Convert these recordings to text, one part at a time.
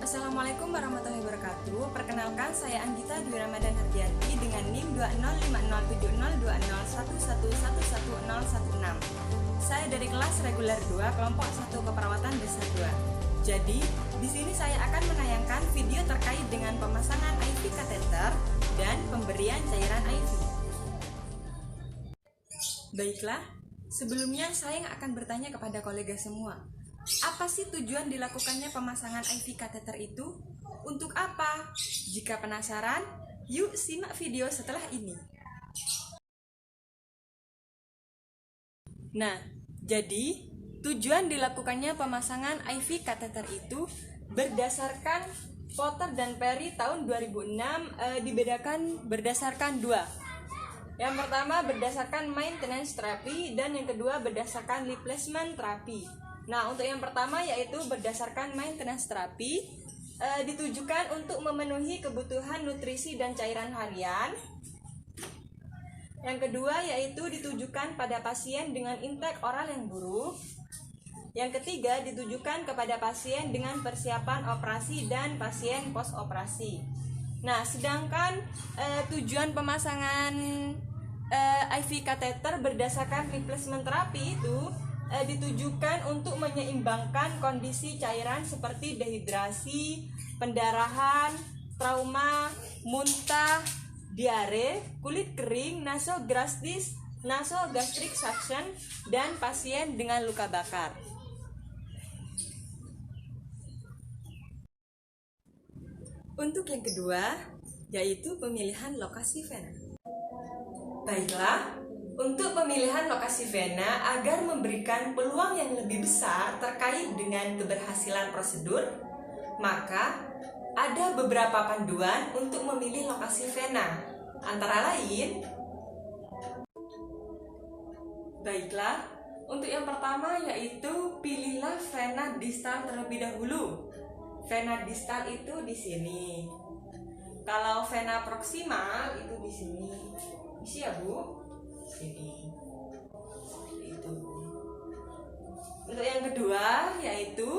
Assalamualaikum warahmatullahi wabarakatuh. Perkenalkan, saya Anggita Dwi Ramadan Hardianti dengan NIM 20507602611111016. Saya dari kelas reguler 2, kelompok 1 keperawatan desa 2. Jadi, di sini saya akan menayangkan video terkait dengan pemasangan IV kateter dan pemberian cairan IV. Baiklah, sebelumnya saya akan bertanya kepada kolega semua. Apa sih tujuan dilakukannya pemasangan IV kateter itu? Untuk apa? Jika penasaran, yuk simak video setelah ini. Nah, jadi tujuan dilakukannya pemasangan IV kateter itu berdasarkan Potter dan Perry tahun 2006 dibedakan berdasarkan dua. Yang pertama berdasarkan maintenance therapy dan yang kedua berdasarkan replacement therapy. Nah, untuk yang pertama yaitu berdasarkan maintenance therapy ditujukan untuk memenuhi kebutuhan nutrisi dan cairan harian. Yang kedua yaitu ditujukan pada pasien dengan intake oral yang buruk. Yang ketiga ditujukan kepada pasien dengan persiapan operasi dan pasien post operasi. Nah, sedangkan tujuan pemasangan IV kateter berdasarkan replacement therapy itu ditujukan untuk menyeimbangkan kondisi cairan seperti dehidrasi, pendarahan, trauma, muntah, diare, kulit kering, nasogastric suction, dan pasien dengan luka bakar. Untuk yang kedua, yaitu pemilihan lokasi vena. Baiklah, untuk pemilihan lokasi vena agar memberikan peluang yang lebih besar terkait dengan keberhasilan prosedur, maka ada beberapa panduan untuk memilih lokasi vena. Antara lain, baiklah, untuk yang pertama yaitu pilihlah vena distal terlebih dahulu. Vena distal itu di sini. Kalau vena proksimal itu di sini. Isi ya, Bu? Sini. Itu. Untuk yang kedua yaitu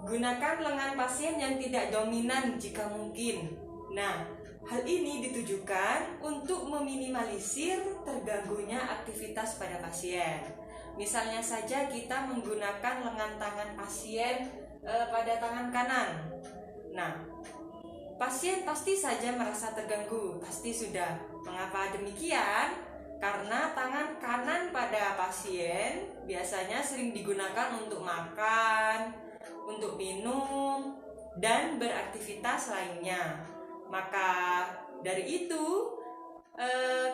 gunakan lengan pasien yang tidak dominan jika mungkin. Nah, hal ini ditujukan untuk meminimalisir terganggunya aktivitas pada pasien. Misalnya saja kita menggunakan lengan tangan pasien pada tangan kanan. Nah, pasien pasti saja merasa terganggu, pasti sudah. Mengapa demikian? Karena tangan kanan pada pasien biasanya sering digunakan untuk makan, untuk minum, dan beraktivitas lainnya. Maka dari itu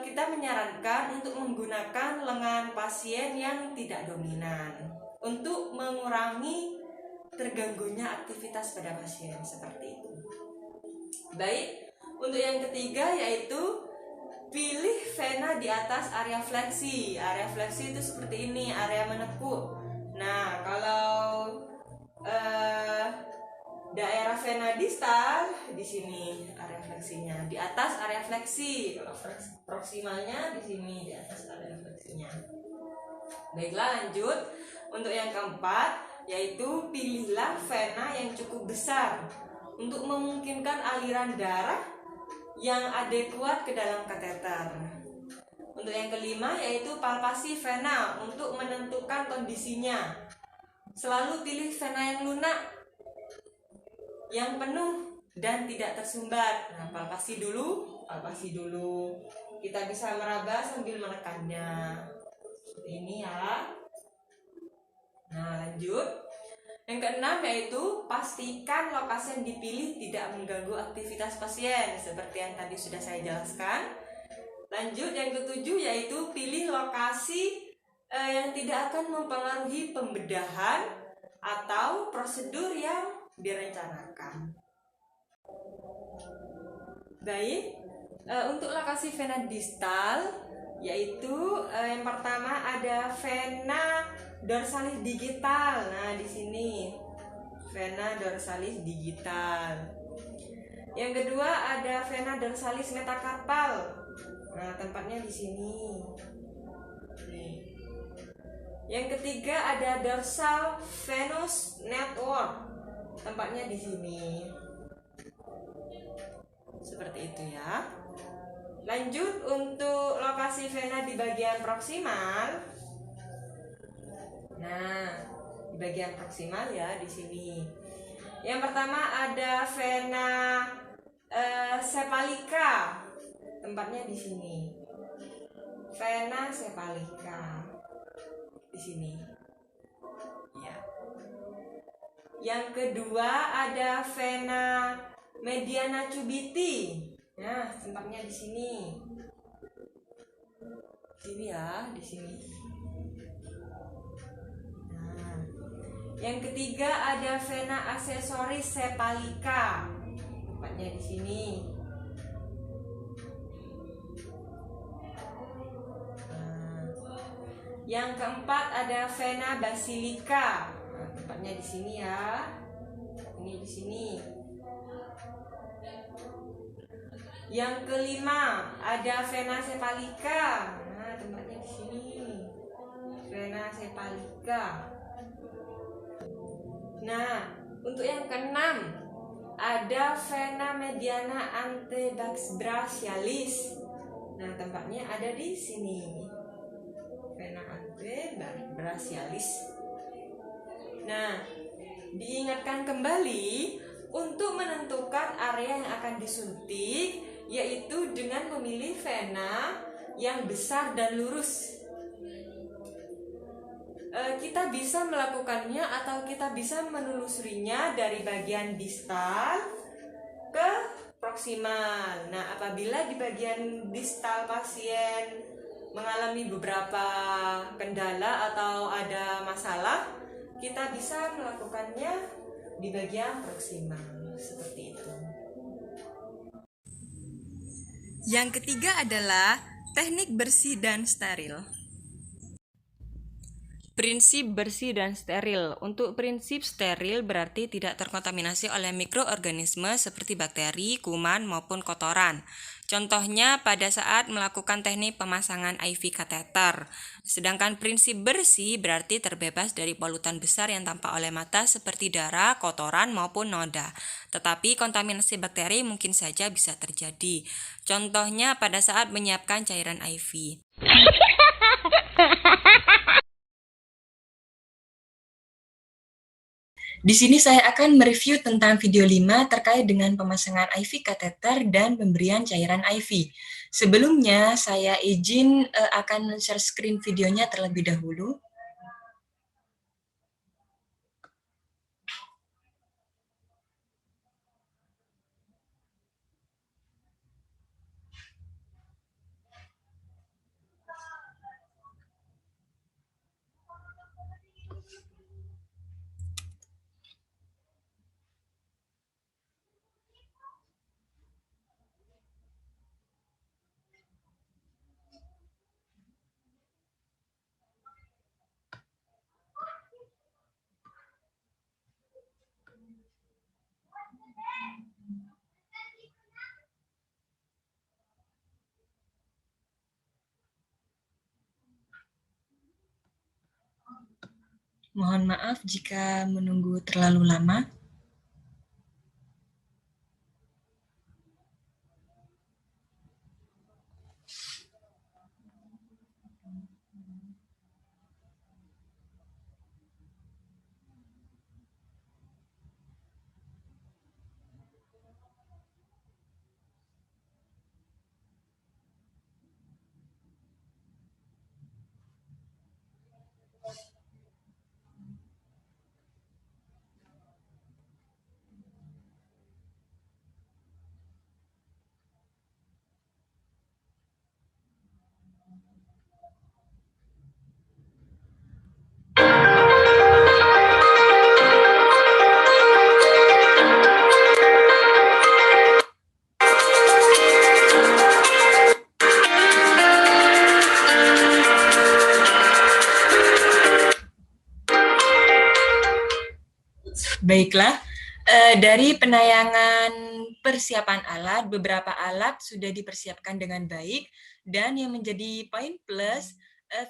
kita menyarankan untuk menggunakan lengan pasien yang tidak dominan untuk mengurangi terganggunya aktivitas pada pasien seperti itu. Baik, untuk yang ketiga yaitu pilih vena di atas area fleksi. Area fleksi itu seperti ini, area menekuk. Nah, kalau daerah vena distal di sini area fleksinya, di atas area fleksi. Kalau proksimalnya di sini, di atas area fleksinya. Baiklah, lanjut. Untuk yang keempat yaitu pilihlah vena yang cukup besar untuk memungkinkan aliran darah yang adekuat ke dalam kateter. Untuk yang kelima yaitu palpasi vena untuk menentukan kondisinya. Selalu pilih vena yang lunak, yang penuh dan tidak tersumbat. Nah, palpasi dulu. Kita bisa meraba sambil menekannya. Seperti ini ya. Nah, lanjut. Yang keenam yaitu pastikan lokasi yang dipilih tidak mengganggu aktivitas pasien seperti yang tadi sudah saya jelaskan. Lanjut, yang ketujuh yaitu pilih lokasi yang tidak akan mempengaruhi pembedahan atau prosedur yang direncanakan. Baik, untuk lokasi vena distal yaitu yang pertama ada vena dorsalis digital. Nah, di sini vena dorsalis digital. Yang kedua ada vena dorsalis metakarpal. Nah, tempatnya di sini. Yang ketiga ada dorsal venous network. tempatnya di sini. Seperti itu ya. Lanjut untuk lokasi vena di bagian proksimal. Nah, di bagian proksimal ya di sini. Yang pertama ada vena sepalika. Tempatnya di sini. Vena sepalika di sini. Ya. Yang kedua ada vena mediana cubiti. Nah, tempatnya di sini. Sini ya, di sini. Nah, yang ketiga ada vena aksesoris sepalika. Tempatnya di sini. Nah, yang keempat ada vena basilika. Nah, tempatnya di sini ya. Ini di sini. Yang kelima ada vena sepalika. Nah, tempatnya di sini. Vena sepalika. Nah, untuk yang keenam ada vena mediana antebrachialis. Nah, tempatnya ada di sini. Vena antebrachialis. Nah, diingatkan kembali untuk menentukan area yang akan disuntik, yaitu dengan memilih vena yang besar dan lurus. Kita bisa melakukannya atau kita bisa menelusurinya dari bagian distal ke proksimal. Nah, apabila di bagian distal pasien mengalami beberapa kendala atau ada masalah, kita bisa melakukannya di bagian proksimal. Seperti itu. Yang ketiga adalah teknik bersih dan steril. Prinsip bersih dan steril. Untuk prinsip steril berarti tidak terkontaminasi oleh mikroorganisme seperti bakteri, kuman, maupun kotoran. Contohnya pada saat melakukan teknik pemasangan IV kateter. Sedangkan prinsip bersih berarti terbebas dari polutan besar yang tampak oleh mata seperti darah, kotoran, maupun noda. Tetapi kontaminasi bakteri mungkin saja bisa terjadi. Contohnya pada saat menyiapkan cairan IV. Di sini saya akan mereview tentang video 5 terkait dengan pemasangan IV kateter dan pemberian cairan IV. Sebelumnya, saya izin akan share screen videonya terlebih dahulu. Mohon maaf jika menunggu terlalu lama. Baiklah, dari penayangan persiapan alat, beberapa alat sudah dipersiapkan dengan baik, dan yang menjadi poin plus,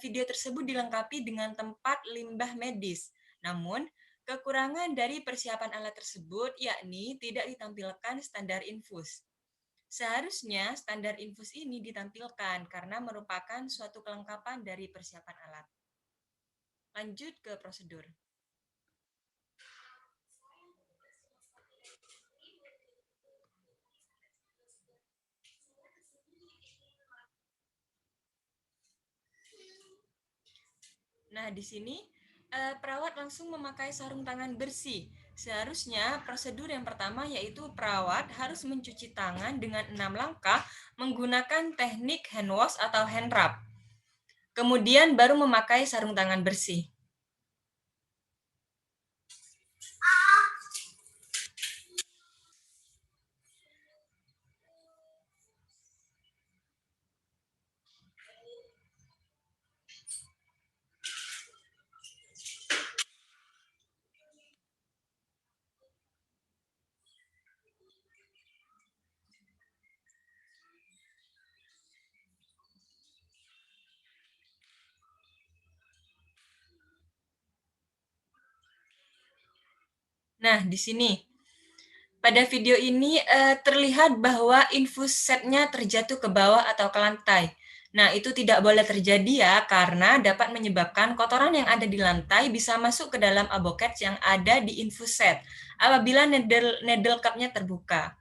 video tersebut dilengkapi dengan tempat limbah medis. Namun, Kekurangan dari persiapan alat tersebut yakni tidak ditampilkan standar infus. Seharusnya standar infus ini ditampilkan karena merupakan suatu kelengkapan dari persiapan alat. Lanjut ke prosedur. Nah, di sini perawat langsung memakai sarung tangan bersih. Seharusnya prosedur yang pertama yaitu perawat harus mencuci tangan dengan 6 langkah menggunakan teknik hand wash atau hand rub. Kemudian baru memakai sarung tangan bersih. Nah, di sini pada video ini terlihat bahwa infus setnya terjatuh ke bawah atau ke lantai. Nah, itu tidak boleh terjadi ya, karena dapat menyebabkan kotoran yang ada di lantai bisa masuk ke dalam aboket yang ada di infus set apabila needle cup-nya terbuka.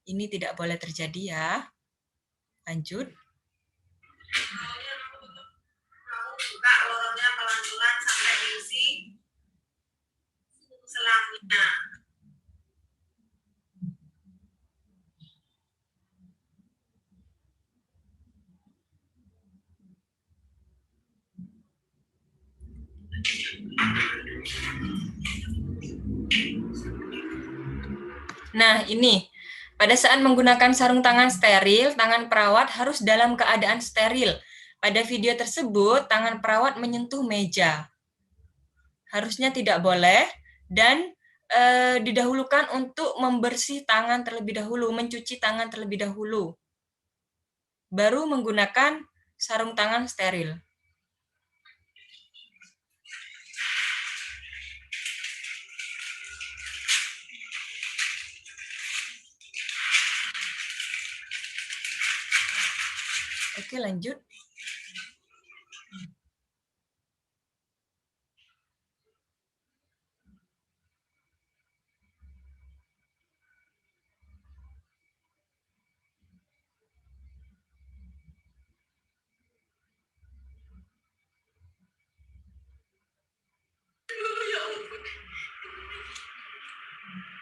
Ini tidak boleh terjadi ya. Lanjut. Buka lorongnya pelan-pelan sampai diisi selangnya. Nah, ini. Pada saat menggunakan sarung tangan steril, tangan perawat harus dalam keadaan steril. Pada video tersebut, tangan perawat menyentuh meja. Harusnya tidak boleh, dan didahulukan untuk membersih tangan terlebih dahulu, mencuci tangan terlebih dahulu. Baru menggunakan sarung tangan steril. Oke, lanjut.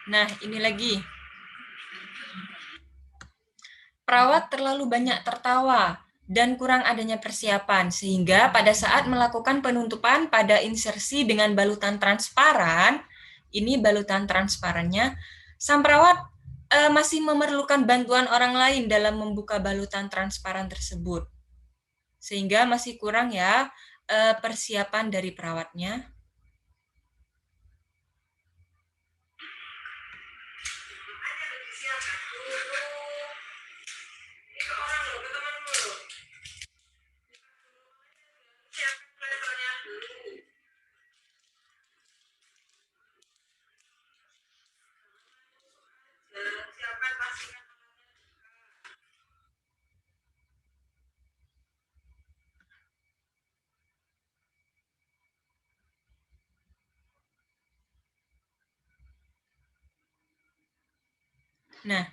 Nah, ini lagi. Perawat terlalu banyak tertawa dan kurang adanya persiapan, sehingga pada saat melakukan penutupan pada insersi dengan balutan transparan, ini balutan transparannya, sang perawat masih memerlukan bantuan orang lain dalam membuka balutan transparan tersebut. Sehingga masih kurang ya persiapan dari perawatnya. Nah,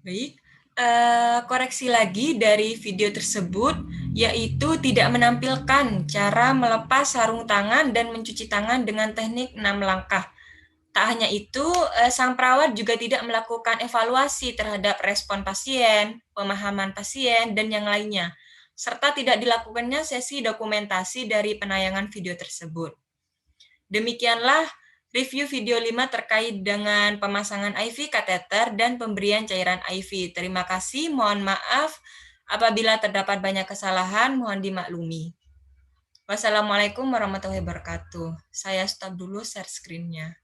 baik. Koreksi lagi dari video tersebut, yaitu tidak menampilkan cara melepas sarung tangan dan mencuci tangan dengan teknik 6 langkah. Tak hanya itu, sang perawat juga tidak melakukan evaluasi terhadap respon pasien, pemahaman pasien, dan yang lainnya, serta tidak dilakukannya sesi dokumentasi dari penayangan video tersebut. Demikianlah review video 5 terkait dengan pemasangan IV kateter dan pemberian cairan IV. Terima kasih, mohon maaf apabila terdapat banyak kesalahan, mohon dimaklumi. Wassalamualaikum warahmatullahi wabarakatuh. Saya stop dulu share screen-nya.